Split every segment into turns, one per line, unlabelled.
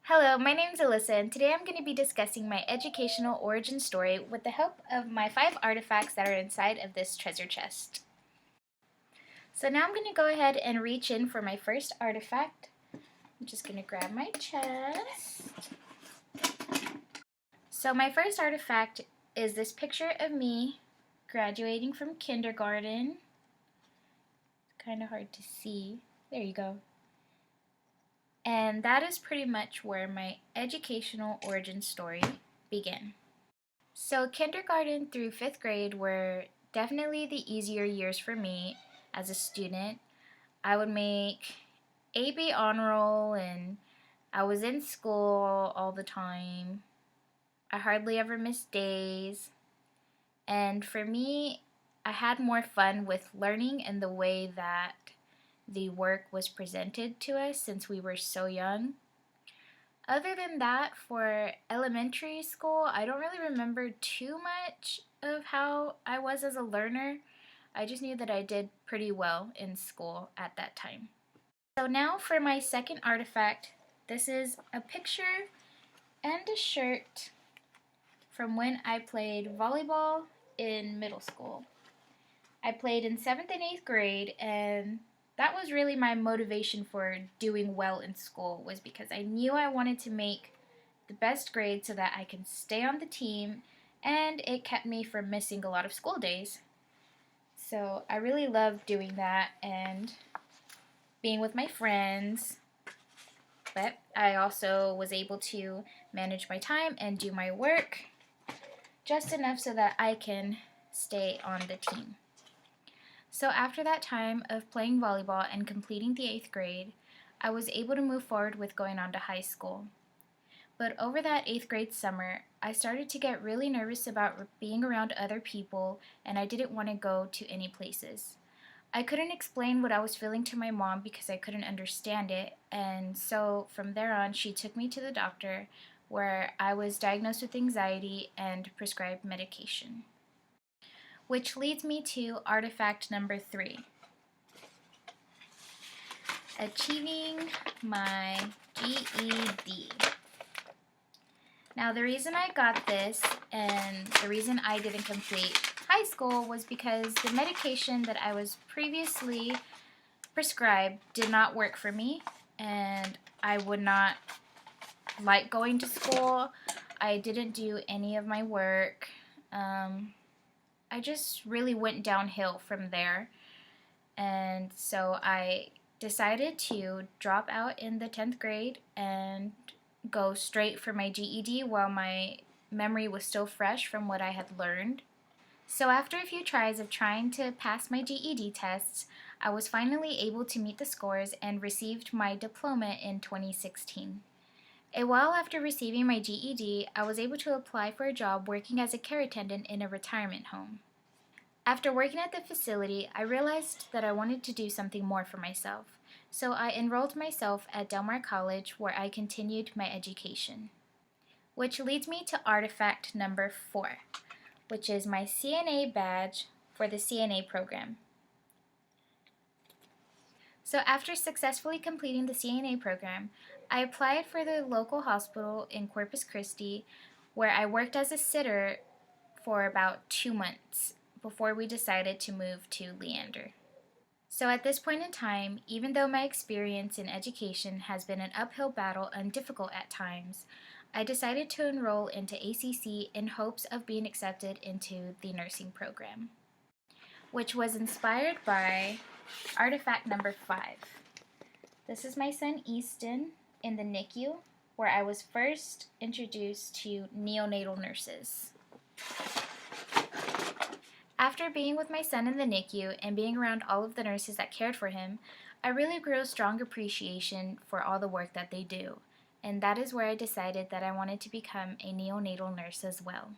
Hello, my name is Alyssa, and today I'm going to be discussing my educational origin story with the help of my 5 artifacts that are inside of this treasure chest. So now I'm going to go ahead and reach in for my first artifact. I'm just going to grab my chest. So my first artifact is this picture of me graduating from kindergarten. It's kind of hard to see. There you go. And that is pretty much where my educational origin story began. So kindergarten through 5th grade were definitely the easier years for me as a student. I would make AB honor roll and I was in school all the time. I hardly ever missed days. And for me, I had more fun with learning and the way that the work was presented to us since we were so young. Other than that, for elementary school, I don't really remember too much of how I was as a learner. I just knew that I did pretty well in school at that time. So now for my second artifact, this is a picture and a shirt from when I played volleyball in middle school. I played in 7th and 8th grade, and that was really my motivation for doing well in school, was because I knew I wanted to make the best grade so that I can stay on the team, and it kept me from missing a lot of school days. So I really loved doing that and being with my friends, but I also was able to manage my time and do my work just enough so that I can stay on the team. So after that time of playing volleyball and completing the 8th grade, I was able to move forward with going on to high school. But over that 8th grade summer, I started to get really nervous about being around other people, and I didn't want to go to any places. I couldn't explain what I was feeling to my mom because I couldn't understand it, and so from there on, she took me to the doctor where I was diagnosed with anxiety and prescribed medication. Which leads me to artifact number 3, achieving my GED. Now the reason I got this and the reason I didn't complete high school was because the medication that I was previously prescribed did not work for me, and I would not like going to school. I didn't do any of my work. I just really went downhill from there, and so I decided to drop out in the 10th grade and go straight for my GED while my memory was still fresh from what I had learned. So after a few tries of trying to pass my GED tests, I was finally able to meet the scores and received my diploma in 2016. A while after receiving my GED, I was able to apply for a job working as a care attendant in a retirement home. After working at the facility, I realized that I wanted to do something more for myself, so I enrolled myself at Del Mar College where I continued my education. Which leads me to artifact number 4, which is my CNA badge for the CNA program. So after successfully completing the CNA program, I applied for the local hospital in Corpus Christi, where I worked as a sitter for about 2 months before we decided to move to Leander. So at this point in time, even though my experience in education has been an uphill battle and difficult at times, I decided to enroll into ACC in hopes of being accepted into the nursing program, which was inspired by artifact number 5. This is my son Easton in the NICU, where I was first introduced to neonatal nurses. After being with my son in the NICU and being around all of the nurses that cared for him, I really grew a strong appreciation for all the work that they do, and that is where I decided that I wanted to become a neonatal nurse as well.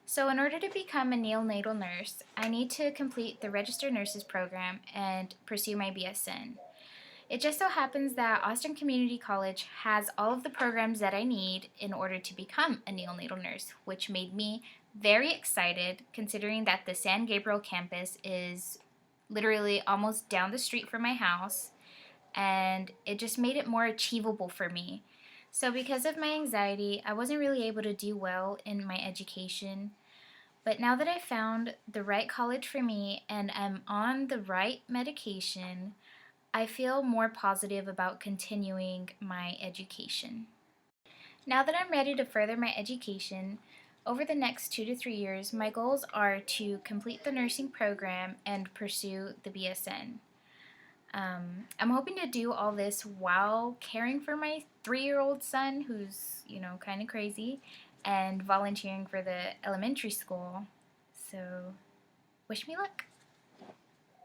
So in order to become a neonatal nurse, I need to complete the Registered Nurses program and pursue my BSN. It just so happens that Austin Community College has all of the programs that I need in order to become a neonatal nurse, which made me very excited considering that the San Gabriel campus is literally almost down the street from my house, and it just made it more achievable for me. So, because of my anxiety, I wasn't really able to do well in my education. But now that I found the right college for me and am on the right medication, I feel more positive about continuing my education. Now that I'm ready to further my education, over the next 2 to 3 years, my goals are to complete the nursing program and pursue the BSN. I'm hoping to do all this while caring for my 3-year-old son, who's, kind of crazy, and volunteering for the elementary school. So, wish me luck.